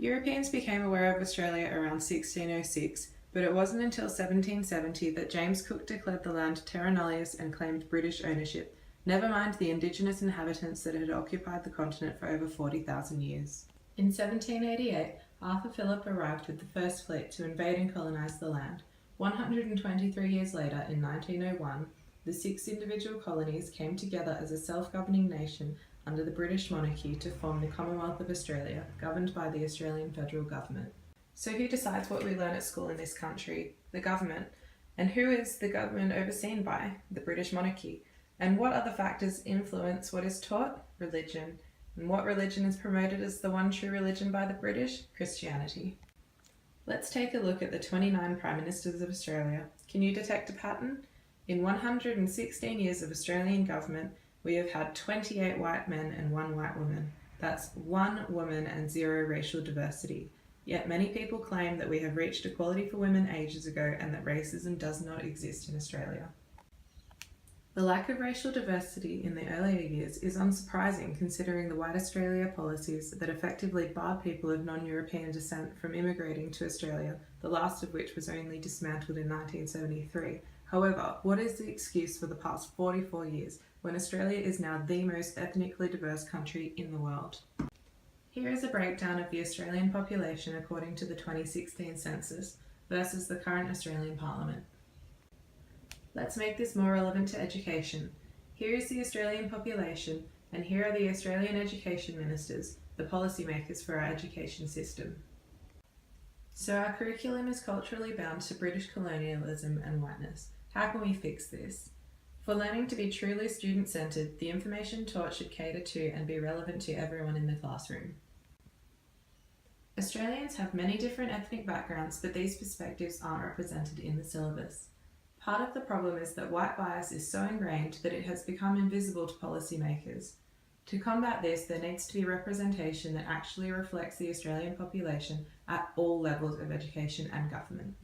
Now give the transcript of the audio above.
Europeans became aware of Australia around 1606, but it wasn't until 1770 that James Cook declared the land terra nullius and claimed British ownership, never mind the indigenous inhabitants that had occupied the continent for over 40,000 years. In 1788, Arthur Phillip arrived with the first fleet to invade and colonise the land. 123 years later, in 1901, the 6 individual colonies came together as a self-governing nation under the British monarchy to form the Commonwealth of Australia, governed by the Australian federal government. So who decides what we learn at school in this country? The government. And who is the government overseen by? The British monarchy. And what other factors influence what is taught? Religion. And what religion is promoted as the one true religion by the British? Christianity. Let's take a look at the 29 Prime Ministers of Australia. Can you detect a pattern? In 116 years of Australian government, we have had 28 white men and 1 white woman. That's 1 woman and 0 racial diversity. Yet many people claim that we have reached equality for women ages ago and that racism does not exist in Australia. The lack of racial diversity in the earlier years is unsurprising considering the White Australia policies that effectively barred people of non-European descent from immigrating to Australia, the last of which was only dismantled in 1973. However, what is the excuse for the past 44 years when Australia is now the most ethnically diverse country in the world? Here is a breakdown of the Australian population according to the 2016 census versus the current Australian Parliament. Let's make this more relevant to education. Here is the Australian population, and here are the Australian education ministers, the policymakers for our education system. So our curriculum is culturally bound to British colonialism and whiteness. How can we fix this? For learning to be truly student-centred, the information taught should cater to and be relevant to everyone in the classroom. Australians have many different ethnic backgrounds, but these perspectives aren't represented in the syllabus. Part of the problem is that white bias is so ingrained that it has become invisible to policymakers. To combat this, there needs to be representation that actually reflects the Australian population at all levels of education and government.